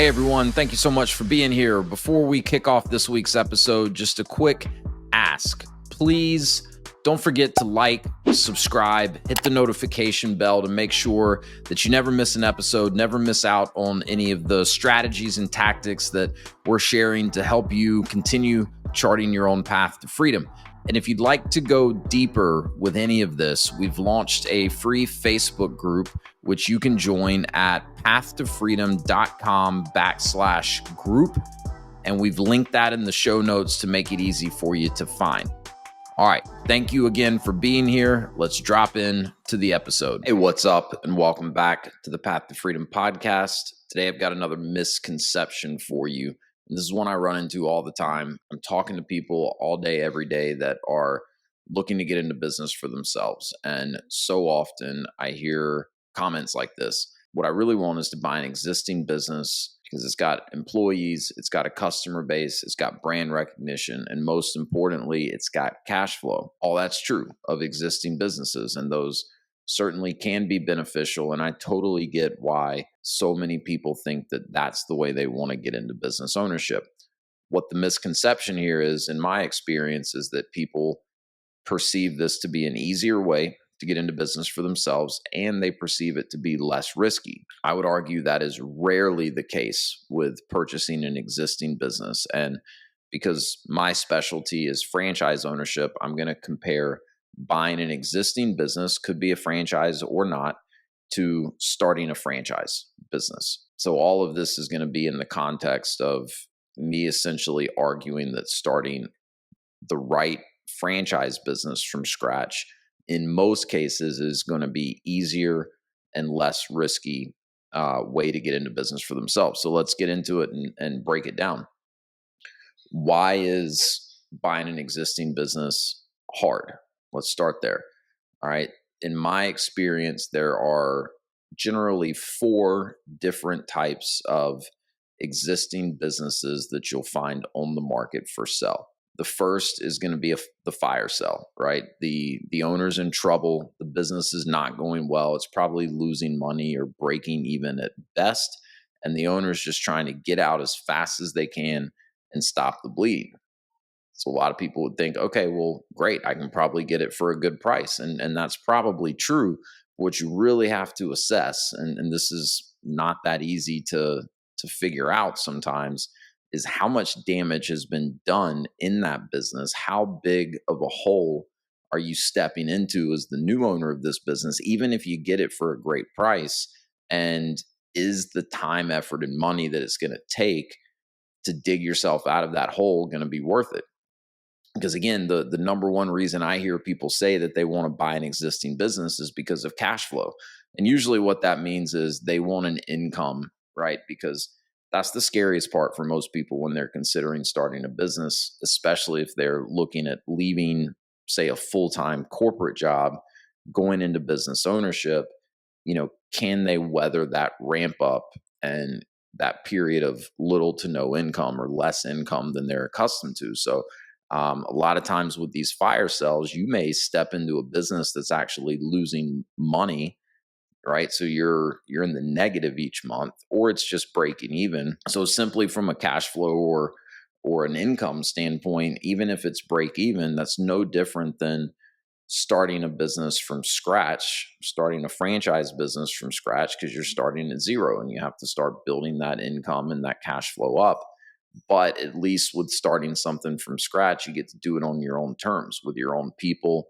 Hey everyone, thank you so much for being here. Before we kick off this week's episode, just a quick ask. Please don't forget to like, subscribe, hit the notification bell to make sure that you never miss an episode, never miss out on any of the strategies and tactics that we're sharing to help you continue charting your own path to freedom. And if you'd like to go deeper with any of this, we've launched a free Facebook group, which you can join at pathtofreedom.com/group. And we've linked that in the show notes to make it easy for you to find. All right. Thank you again for being here. Let's drop in to the episode. Hey, what's up? And welcome back to the Path to Freedom podcast. Today, I've got another misconception for you. And this is one I run into all the time. I'm talking to people all day, every day that are looking to get into business for themselves. And so often I hear comments like this. What I really want is to buy an existing business because it's got employees, it's got a customer base, it's got brand recognition, and most importantly, it's got cash flow. All that's true of existing businesses, and those certainly can be beneficial. And I totally get why so many people think that that's the way they want to get into business ownership. What the misconception here is, in my experience, is that people perceive this to be an easier way to get into business for themselves, and they perceive it to be less risky. I would argue that is rarely the case with purchasing an existing business. And because my specialty is franchise ownership, I'm going to compare buying an existing business, could be a franchise or not, to starting a franchise business. So all of this is going to be in the context of me essentially arguing that starting the right franchise business from scratch in most cases is going to be easier and less risky way to get into business for themselves. So let's get into it and break it down. Why is buying an existing business hard? Let's start there. All right. In my experience, there are generally 4 different types of existing businesses that you'll find on the market for sale. The first is going to be the fire sale, right? The owner's in trouble. The business is not going well. It's probably losing money or breaking even at best. And the owner's just trying to get out as fast as they can and stop the bleed. So a lot of people would think, okay, well, great, I can probably get it for a good price. And that's probably true. What you really have to assess, and this is not that easy to figure out sometimes, is how much damage has been done in that business. How big of a hole are you stepping into as the new owner of this business, even if you get it for a great price? And is the time, effort, and money that it's going to take to dig yourself out of that hole going to be worth it? Because again, the number one reason I hear people say that they want to buy an existing business is because of cash flow. And usually what that means is they want an income, right? Because that's the scariest part for most people when they're considering starting a business, especially if they're looking at leaving, say, a full-time corporate job, going into business ownership. Can they weather that ramp up and that period of little to no income or less income than they're accustomed to? So a lot of times with these fire sales, you may step into a business that's actually losing money, right? So you're in the negative each month, or it's just breaking even. So simply from a cash flow or an income standpoint, even if it's break even, that's no different than starting a business from scratch, starting a franchise business from scratch, because you're starting at zero and you have to start building that income and that cash flow up. But at least with starting something from scratch, you get to do it on your own terms with your own people,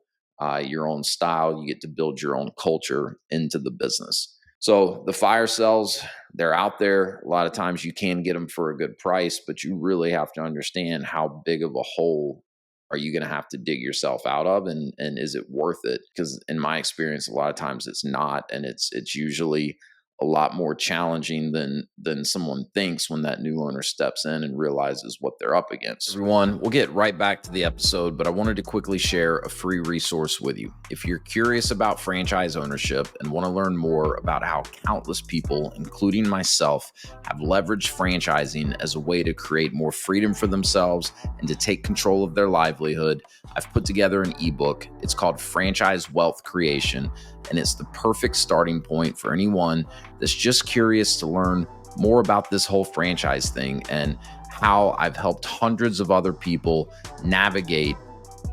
your own style. You get to build your own culture into the business. So the fire sales, they're out there. A lot of times you can get them for a good price, but you really have to understand how big of a hole are you going to have to dig yourself out of, and is it worth it? Because in my experience, a lot of times it's not, and it's usually a lot more challenging than someone thinks when that new owner steps in and realizes what they're up against. Everyone, we'll get right back to the episode, but I wanted to quickly share a free resource with you. If you're curious about franchise ownership and want to learn more about how countless people, including myself, have leveraged franchising as a way to create more freedom for themselves and to take control of their livelihood, I've put together an ebook. It's called Franchise Wealth Creation, and it's the perfect starting point for anyone that's just curious to learn more about this whole franchise thing and how I've helped hundreds of other people navigate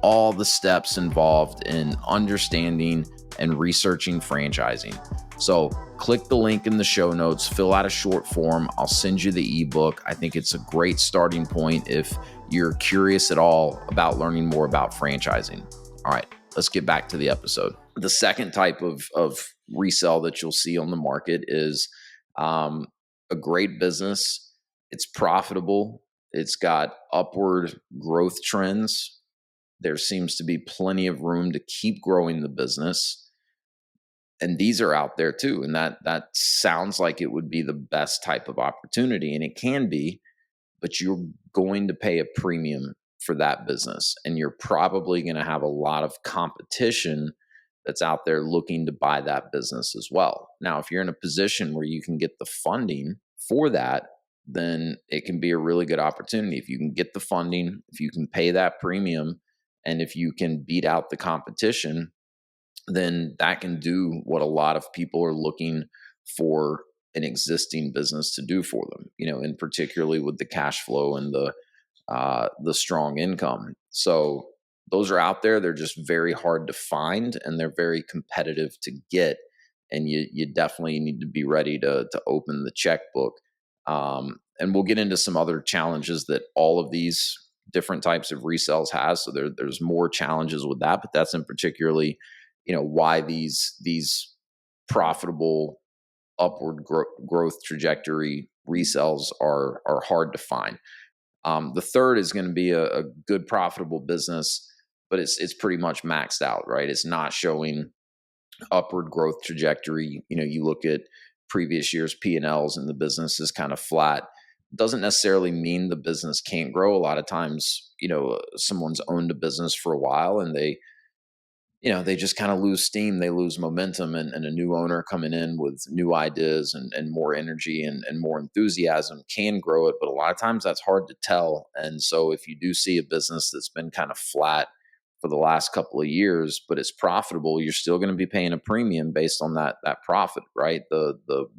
all the steps involved in understanding and researching franchising. So click the link in the show notes, fill out a short form. I'll send you the ebook. I think it's a great starting point if you're curious at all about learning more about franchising. All right, let's get back to the episode. The second type of resale that you'll see on the market is a great business. It's profitable. It's got upward growth trends. There seems to be plenty of room to keep growing the business. And these are out there too. And that sounds like it would be the best type of opportunity. And it can be, but you're going to pay a premium for that business. And you're probably going to have a lot of competition that's out there looking to buy that business as well. Now, if you're in a position where you can get the funding for that, then it can be a really good opportunity. If you can get the funding, if you can pay that premium, and if you can beat out the competition, then that can do what a lot of people are looking for an existing business to do for them, and particularly with the cash flow and the strong income. So those are out there. They're just very hard to find and they're very competitive to get. And you definitely need to be ready to open the checkbook. And we'll get into some other challenges that all of these different types of resales has. So there's more challenges with that, but that's in particularly, why these profitable upward growth trajectory resales are hard to find. The third is going to be a good profitable business, but it's pretty much maxed out, right? It's not showing upward growth trajectory. You look at previous years P&Ls and the business is kind of flat. Doesn't necessarily mean the business can't grow. A lot of times, someone's owned a business for a while and they just kind of lose steam, they lose momentum, and a new owner coming in with new ideas and more energy and more enthusiasm can grow it. But a lot of times that's hard to tell. And so if you do see a business that's been kind of flat for the last couple of years, but it's profitable, you're still going to be paying a premium based on that profit, right? The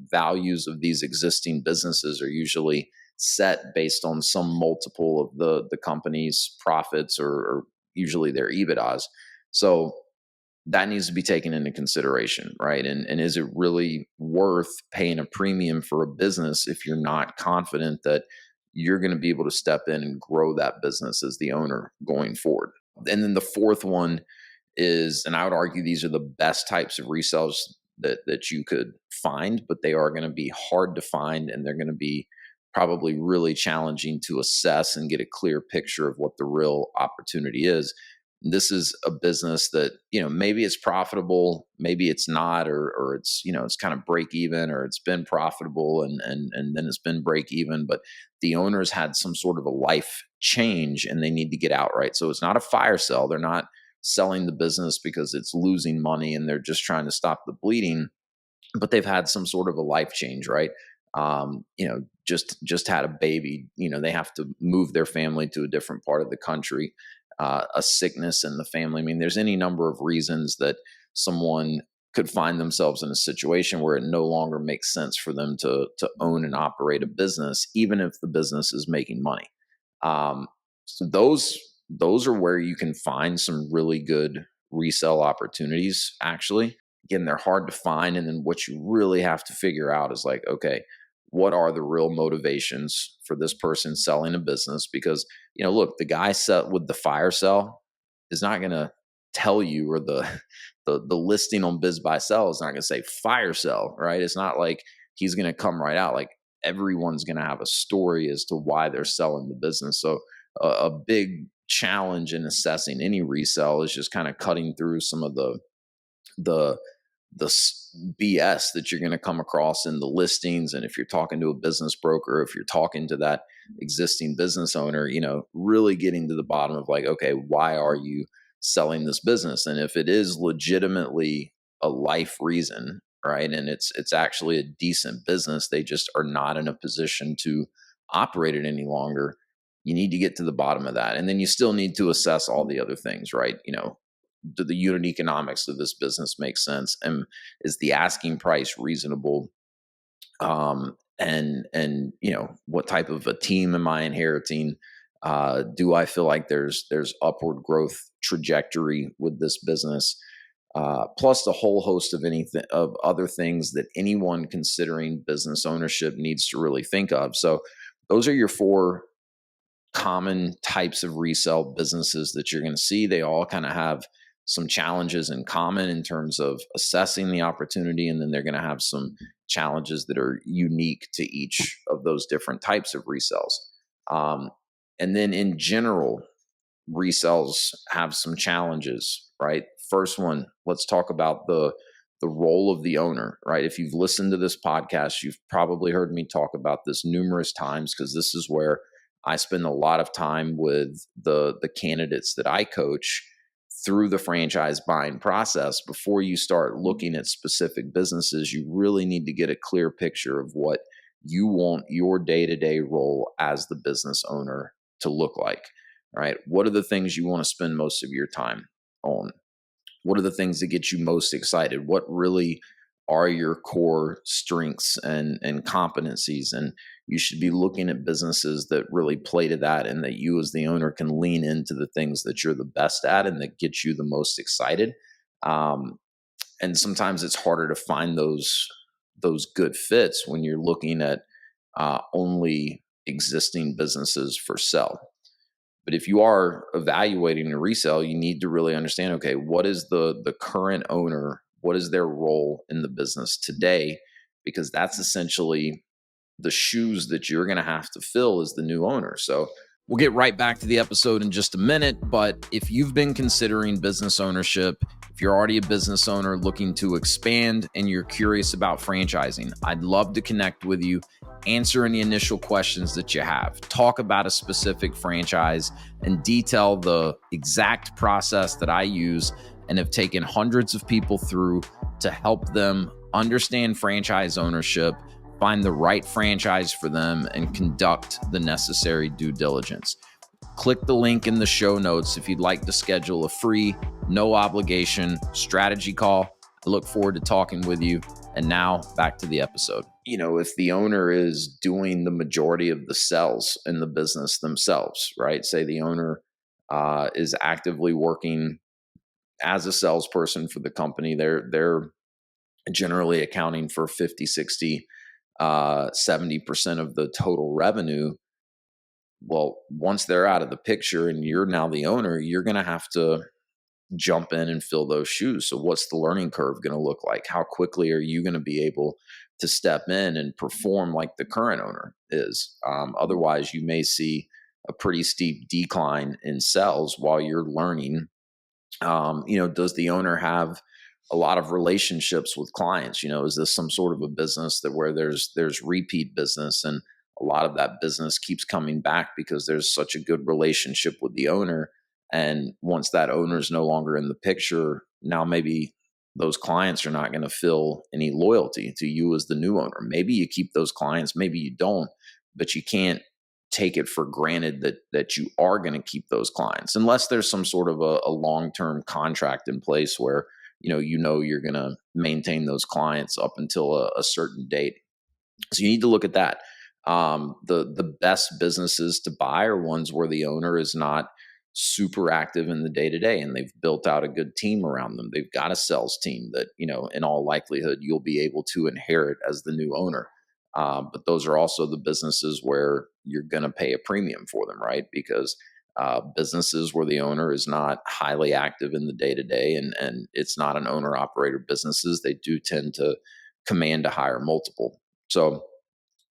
values of these existing businesses are usually set based on some multiple of the company's profits or usually their EBITDAs. So that needs to be taken into consideration, right? And is it really worth paying a premium for a business if you're not confident that you're going to be able to step in and grow that business as the owner going forward? And then the fourth one is, and I would argue these are the best types of resales that you could find, but they are going to be hard to find and they're going to be probably really challenging to assess and get a clear picture of what the real opportunity is. This is a business that, maybe it's profitable, maybe it's not, or it's, it's kind of break even, or it's been profitable and then it's been break even, but the owners had some sort of a life change and they need to get out, right? So it's not a fire sale. They're not selling the business because it's losing money and they're just trying to stop the bleeding, but they've had some sort of a life change, right? Just had a baby, they have to move their family to a different part of the country. A sickness in the family. I mean, there's any number of reasons that someone could find themselves in a situation where it no longer makes sense for them to own and operate a business, even if the business is making money. So those are where you can find some really good resale opportunities. Actually, again, they're hard to find, and then what you really have to figure out is like, okay, what are the real motivations for this person selling a business? Because, look, the guy set with the fire sale is not going to tell you, or the listing on Biz Buy Sell is not going to say fire sale, right? It's not like he's going to come right out. Like, everyone's going to have a story as to why they're selling the business. So a big challenge in assessing any resale is just kind of cutting through some of the BS that you're going to come across in the listings. And if you're talking to a business broker, if you're talking to that existing business owner, really getting to the bottom of like, okay, why are you selling this business? And if it is legitimately a life reason, right, and it's actually a decent business, they just are not in a position to operate it any longer, you need to get to the bottom of that. And then you still need to assess all the other things, right? Do the unit economics of this business make sense? And is the asking price reasonable? and what type of a team am I inheriting? Do I feel like there's upward growth trajectory with this business? Plus the whole host of anything of other things that anyone considering business ownership needs to really think of. So those are your four common types of resale businesses that you're going to see. They all kind of have some challenges in common in terms of assessing the opportunity, and then they're going to have some challenges that are unique to each of those different types of resales. And then in general, resales have some challenges, right? First one, let's talk about the role of the owner, right? If you've listened to this podcast, you've probably heard me talk about this numerous times, because this is where I spend a lot of time with the candidates that I coach through the franchise buying process. Before you start looking at specific businesses, you really need to get a clear picture of what you want your day-to-day role as the business owner to look like, right? What are the things you want to spend most of your time on? What are the things that get you most excited? What really are your core strengths and competencies? And you should be looking at businesses that really play to that, and that you as the owner can lean into the things that you're the best at and that get you the most excited. And sometimes it's harder to find those good fits when you're looking at only existing businesses for sale. But if you are evaluating a resale, you need to really understand, okay, what is the current owner? What is their role in the business today? Because that's essentially the shoes that you're going to have to fill as the new owner. So we'll get right back to the episode in just a minute. But if you've been considering business ownership, if you're already a business owner looking to expand and you're curious about franchising, I'd love to connect with you, answer any initial questions that you have, talk about a specific franchise, and detail the exact process that I use and have taken hundreds of people through to help them understand franchise ownership, find the right franchise for them, and conduct the necessary due diligence. Click the link in the show notes if you'd like to schedule a free, no obligation strategy call. I look forward to talking with you. And now back to the episode. If the owner is doing the majority of the sales in the business themselves, right? Say the owner is actively working as a salesperson for the company. They're generally accounting for 50, 60, 70% of the total revenue. Well, once they're out of the picture and you're now the owner, you're going to have to jump in and fill those shoes. So what's the learning curve going to look like? How quickly are you going to be able to step in and perform like the current owner is? Otherwise, you may see a pretty steep decline in sales while you're learning. Does the owner have a lot of relationships with clients? Is this some sort of a business that where there's repeat business, and a lot of that business keeps coming back because there's such a good relationship with the owner? And once that owner is no longer in the picture, now maybe those clients are not going to feel any loyalty to you as the new owner. Maybe you keep those clients, maybe you don't, but you can't take it for granted that you are going to keep those clients, unless there's some sort of a long-term contract in place where you're going to maintain those clients up until a certain date. So you need to look at that. The best businesses to buy are ones where the owner is not super active in the day-to-day, and they've built out a good team around them. They've got a sales team that, in all likelihood, you'll be able to inherit as the new owner. But those are also the businesses where you're going to pay a premium for them, right? Because businesses where the owner is not highly active in the day-to-day, and it's not an owner-operator businesses, they do tend to command a higher multiple. So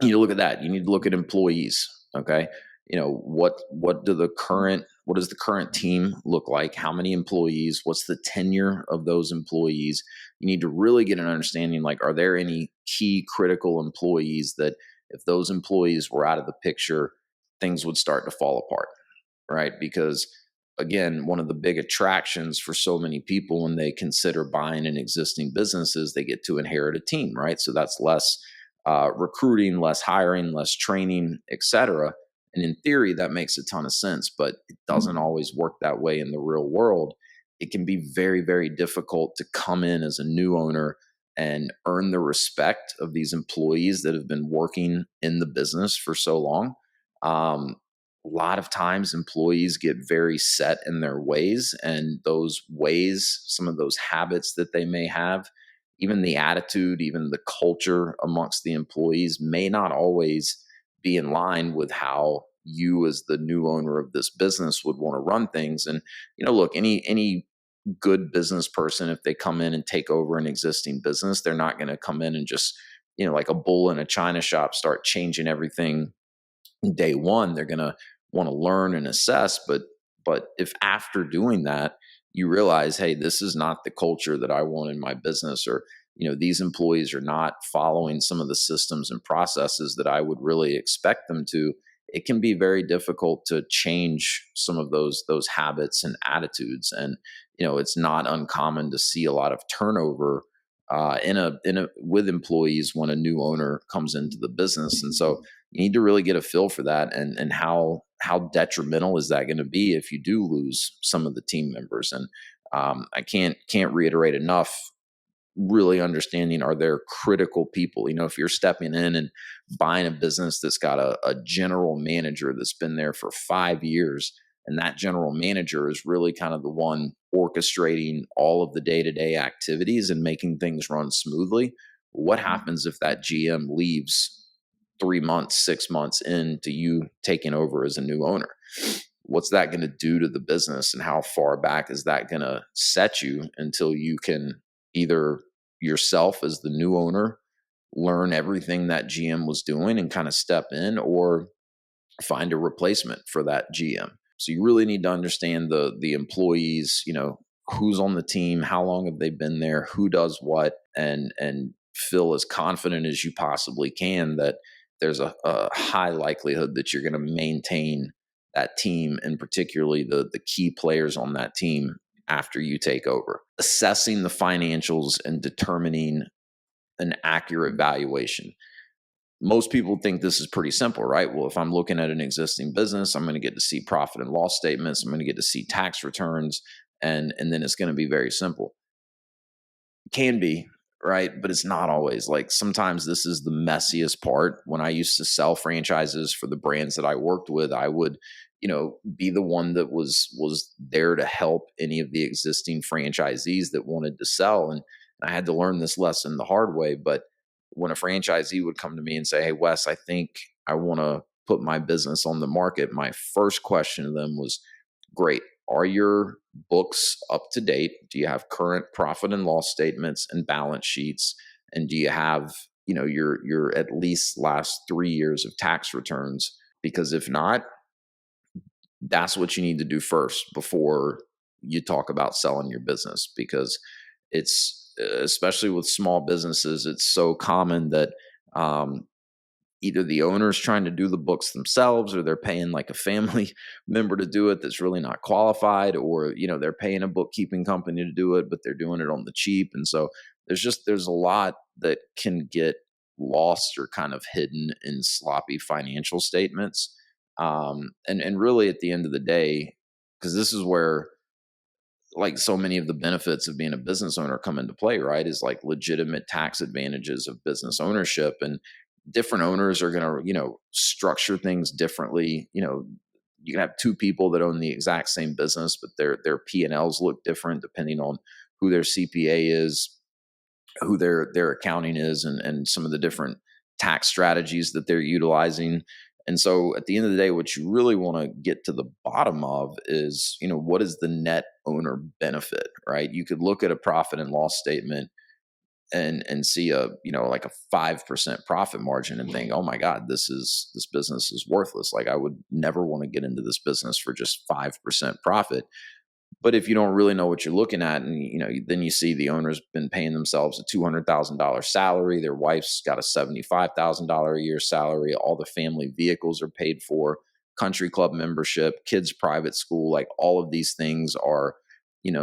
you need to look at that. You need to look at employees. Okay. What does the current team look like? How many employees? What's the tenure of those employees? You need to really get an understanding, like, are there any key critical employees that if those employees were out of the picture, things would start to fall apart, right? Because again, one of the big attractions for so many people when they consider buying an existing business is they get to inherit a team, right? So that's less recruiting, less hiring, less training, etc. And in theory, that makes a ton of sense, but it doesn't always work that way in the real world. It can be very, very difficult to come in as a new owner and earn the respect of these employees that have been working in the business for so long. A lot of times employees get very set in their ways, and those ways, some of those habits that they may have, even the attitude, even the culture amongst the employees may not always be in line with how you as the new owner of this business would want to run things. And look, any good business person, if they come in and take over an existing business, they're not going to come in and just like a bull in a china shop start changing everything day one. They're going to want to learn and assess. But if after doing that you realize, hey, this is not the culture that I want in my business, or these employees are not following some of the systems and processes that I would really expect them to, it can be very difficult to change some of those habits and attitudes. And it's not uncommon to see a lot of turnover in a with employees when a new owner comes into the business. And so you need to really get a feel for that, and how detrimental is that going to be if you do lose some of the team members. And I can't reiterate enough, really understanding, are there critical people? If you're stepping in and buying a business that's got a general manager that's been there for 5 years, and that general manager is really kind of the one orchestrating all of the day-to-day activities and making things run smoothly, what happens if that GM leaves 3 months, 6 months into you taking over as a new owner? What's that going to do to the business, and how far back is that going to set you until you can either yourself as the new owner learn everything that GM was doing and kind of step in, or find a replacement for that GM? So you really need to understand the employees, who's on the team, how long have they been there, who does what, and feel as confident as you possibly can that there's a high likelihood that you're going to maintain that team, and particularly the key players on that team after you take over. Assessing the financials and determining an accurate valuation. Most people think this is pretty simple, right? Well, if I'm looking at an existing business, I'm going to get to see profit and loss statements, I'm going to get to see tax returns, and then it's going to be very simple. Can be, right? But it's not always. Like, sometimes this is the messiest part. When I used to sell franchises for the brands that I worked with, I would, be the one that was there to help any of the existing franchisees that wanted to sell. And I had to learn this lesson the hard way. But when a franchisee would come to me and say, "Hey, Wes, I think I want to put my business on the market," my first question to them was, "Great. Are your books up to date? Do you have current profit and loss statements and balance sheets? And do you have, your at least last 3 years of tax returns? Because if not, that's what you need to do first before you talk about selling your business." Because it's, especially with small businesses, it's so common that either the owner's trying to do the books themselves, or they're paying like a family member to do it that's really not qualified, or they're paying a bookkeeping company to do it, but they're doing it on the cheap. And so there's a lot that can get lost or kind of hidden in sloppy financial statements. And really, at the end of the day, because this is where, like, so many of the benefits of being a business owner come into play, right? Is like legitimate tax advantages of business ownership. And different owners are going to, structure things differently. You can have two people that own the exact same business, but their P&Ls look different depending on who their CPA is, who their accounting is, and some of the different tax strategies that they're utilizing. And so at the end of the day, what you really want to get to the bottom of is, what is the net owner benefit, right? You could look at a profit and loss statement and see like a 5% profit margin and think, "Oh my God, this business is worthless. Like, I would never want to get into this business for just 5% profit." But if you don't really know what you're looking at, and then you see the owner's been paying themselves a $200,000 salary, their wife's got a $75,000 a year salary, all the family vehicles are paid for, country club membership, kids' private school, like all of these things are,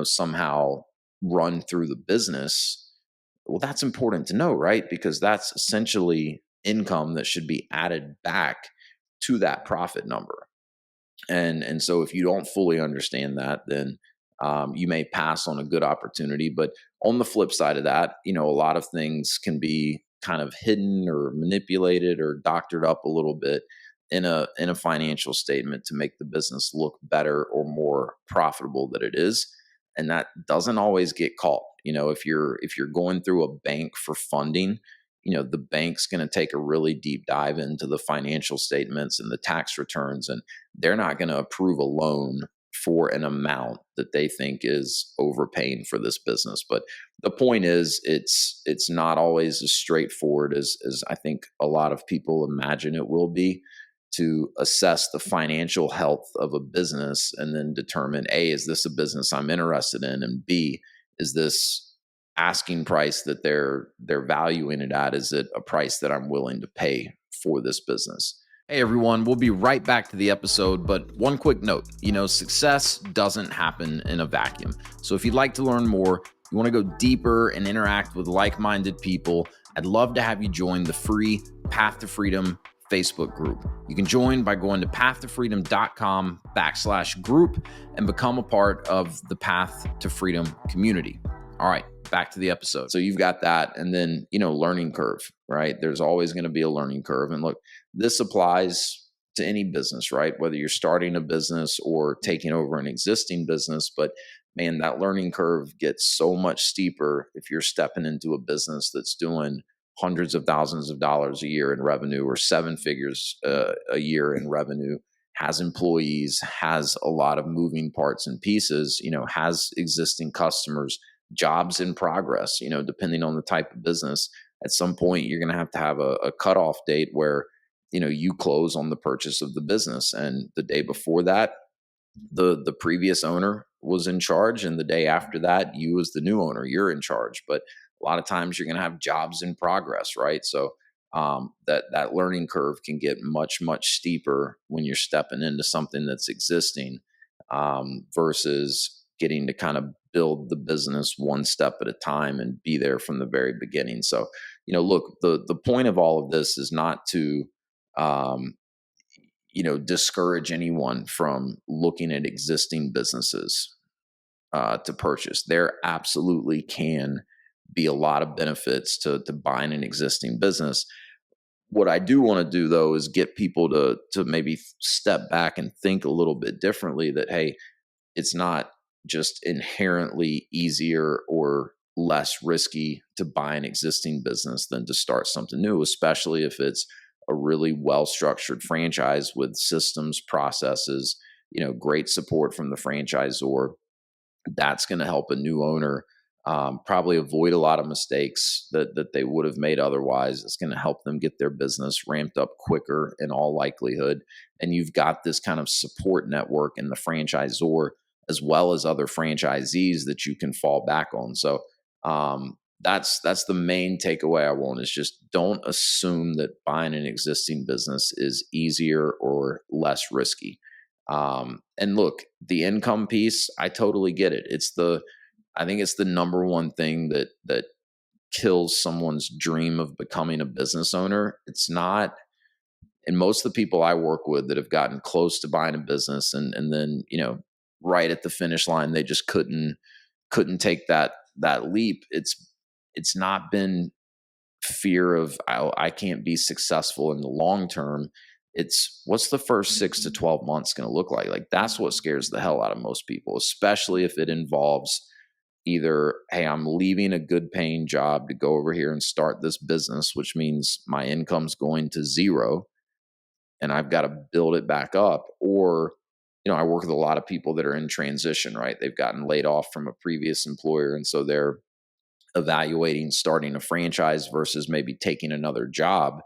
somehow run through the business. Well, that's important to know, right? Because that's essentially income that should be added back to that profit number. And so if you don't fully understand that, then you may pass on a good opportunity. But On the flip side of that, a lot of things can be kind of hidden or manipulated or doctored up a little bit in a financial statement to make the business look better or more profitable than it is, and that doesn't always get caught. If you're going through a bank for funding, the bank's going to take a really deep dive into the financial statements and the tax returns, and they're not going to approve a loan for an amount that they think is overpaying for this business. But the point is, it's not always as straightforward as I think a lot of people imagine it will be to assess the financial health of a business and then determine, A, is this a business I'm interested in? And B, is this asking price that they're valuing it at, is it a price that I'm willing to pay for this business? Hey everyone, we'll be right back to the episode, but one quick note, success doesn't happen in a vacuum. So if you'd like to learn more, you want to go deeper and interact with like-minded people, I'd love to have you join the free Path to Freedom Facebook group. You can join by going to pathtofreedom.com/group and become a part of the Path to Freedom community. All right, back to the episode. So you've got that, and then, learning curve, right? There's always going to be a learning curve. And look, this applies to any business, right? Whether you're starting a business or taking over an existing business, but man, that learning curve gets so much steeper if you're stepping into a business that's doing hundreds of thousands of dollars a year in revenue or seven figures a year in revenue, has employees, has a lot of moving parts and pieces, has existing customers, jobs in progress, depending on the type of business. At some point, you're going to have a cutoff date where, you close on the purchase of the business. And the day before that, the previous owner was in charge. And the day after that, you as the new owner, you're in charge. But a lot of times you're going to have jobs in progress, right? So that learning curve can get much, much steeper when you're stepping into something that's existing versus getting to kind of build the business one step at a time and be there from the very beginning. So, look, the point of all of this is not to, discourage anyone from looking at existing businesses to purchase. There absolutely can be a lot of benefits to buying an existing business. What I do want to do, though, is get people to maybe step back and think a little bit differently that, hey, it's not just inherently easier or less risky to buy an existing business than to start something new, especially if it's a really well-structured franchise with systems, processes, great support from the franchisor. That's going to help a new owner probably avoid a lot of mistakes that they would have made otherwise. It's going to help them get their business ramped up quicker in all likelihood. And you've got this kind of support network in the franchisor as well as other franchisees that you can fall back on. So that's the main takeaway I want, is just don't assume that buying an existing business is easier or less risky. And look, the income piece, I totally get it. I think it's the number one thing that kills someone's dream of becoming a business owner. It's not, and most of the people I work with that have gotten close to buying a business and then, right at the finish line, they just couldn't take that leap. It's not been fear of I can't be successful in the long term. It's what's the first 6 to 12 months going to look like? Like that's what scares the hell out of most people, especially if it involves either, hey, I'm leaving a good paying job to go over here and start this business, which means my income's going to zero and I've got to build it back up. Or, I work with a lot of people that are in transition, right? They've gotten laid off from a previous employer. And so they're evaluating starting a franchise versus maybe taking another job.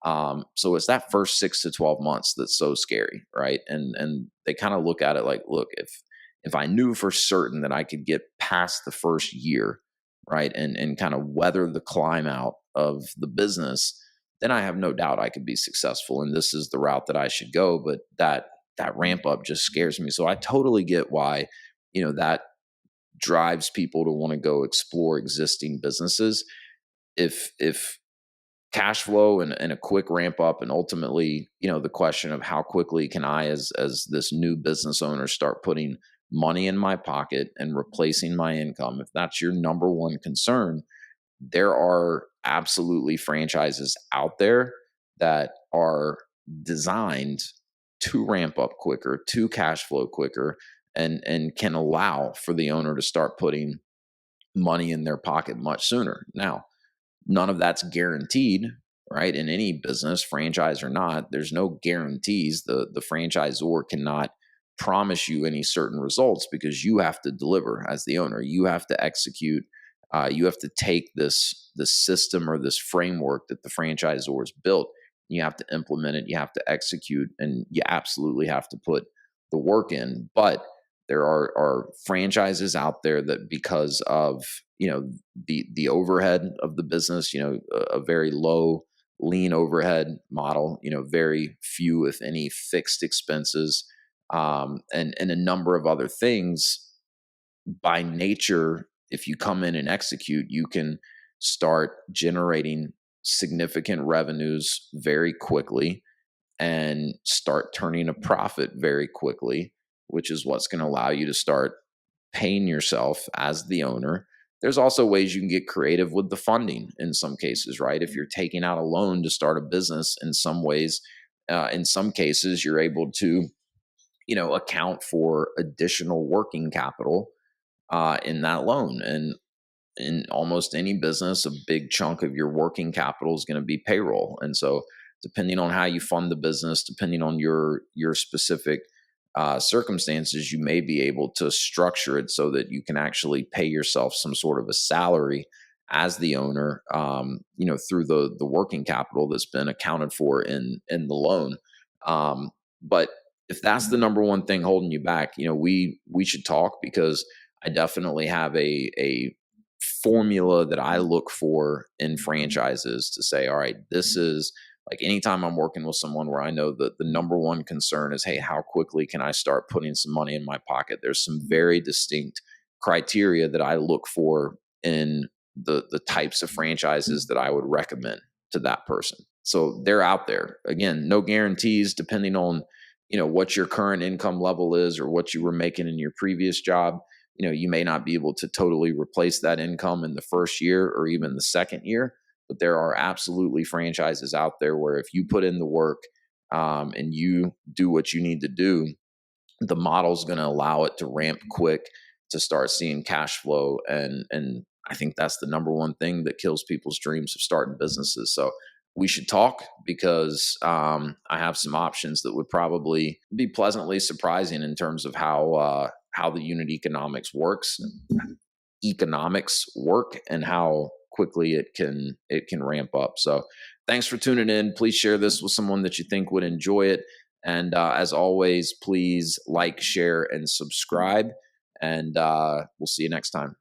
So it's that first 6 to 12 months that's so scary, right? And they kind of look at it like, look, if I knew for certain that I could get past the first year, right, and kind of weather the climb out of the business, then I have no doubt I could be successful. And this is the route that I should go. But that ramp up just scares me. So I totally get why, that drives people to want to go explore existing businesses. If cash flow and a quick ramp up, and ultimately, the question of how quickly can I, as this new business owner, start putting money in my pocket and replacing my income, if that's your number one concern, there are absolutely franchises out there that are designed to ramp up quicker, to cash flow quicker, and can allow for the owner to start putting money in their pocket much sooner. Now, none of that's guaranteed, right? In any business, franchise or not, there's no guarantees. The franchisor cannot promise you any certain results because you have to deliver as the owner. You have to execute. You have to take this system or this framework that the franchisor has built. You have to implement it. You have to execute, and you absolutely have to put the work in. But there are franchises out there that, because of the overhead of the business, a very low lean overhead model, very few if any fixed expenses, and a number of other things. By nature, if you come in and execute, you can start generating significant revenues very quickly and start turning a profit very quickly, which is what's going to allow you to start paying yourself as the owner. There's also ways you can get creative with the funding in some cases, right? If you're taking out a loan to start a business, in some ways, in some cases, you're able to, account for additional working capital in that loan. And in almost any business, a big chunk of your working capital is going to be payroll. And so, depending on how you fund the business, depending on your specific circumstances, you may be able to structure it so that you can actually pay yourself some sort of a salary as the owner, through the working capital that's been accounted for in the loan. But if that's the number one thing holding you back, we should talk, because I definitely have a formula that I look for in franchises to say, all right, this is like, anytime I'm working with someone where I know that the number one concern is, hey, how quickly can I start putting some money in my pocket? There's some very distinct criteria that I look for in the types of franchises that I would recommend to that person. So they're out there. Again, no guarantees, depending on, what your current income level is or what you were making in your previous job. You may not be able to totally replace that income in the first year or even the second year, but there are absolutely franchises out there where, if you put in the work, and you do what you need to do, the model's going to allow it to ramp quick, to start seeing cash flow. And I think that's the number one thing that kills people's dreams of starting businesses. So we should talk, because I have some options that would probably be pleasantly surprising in terms of how the unit economics work and how quickly it can ramp up. So thanks for tuning in. Please share this with someone that you think would enjoy it. And as always, please like, share, and subscribe. And we'll see you next time.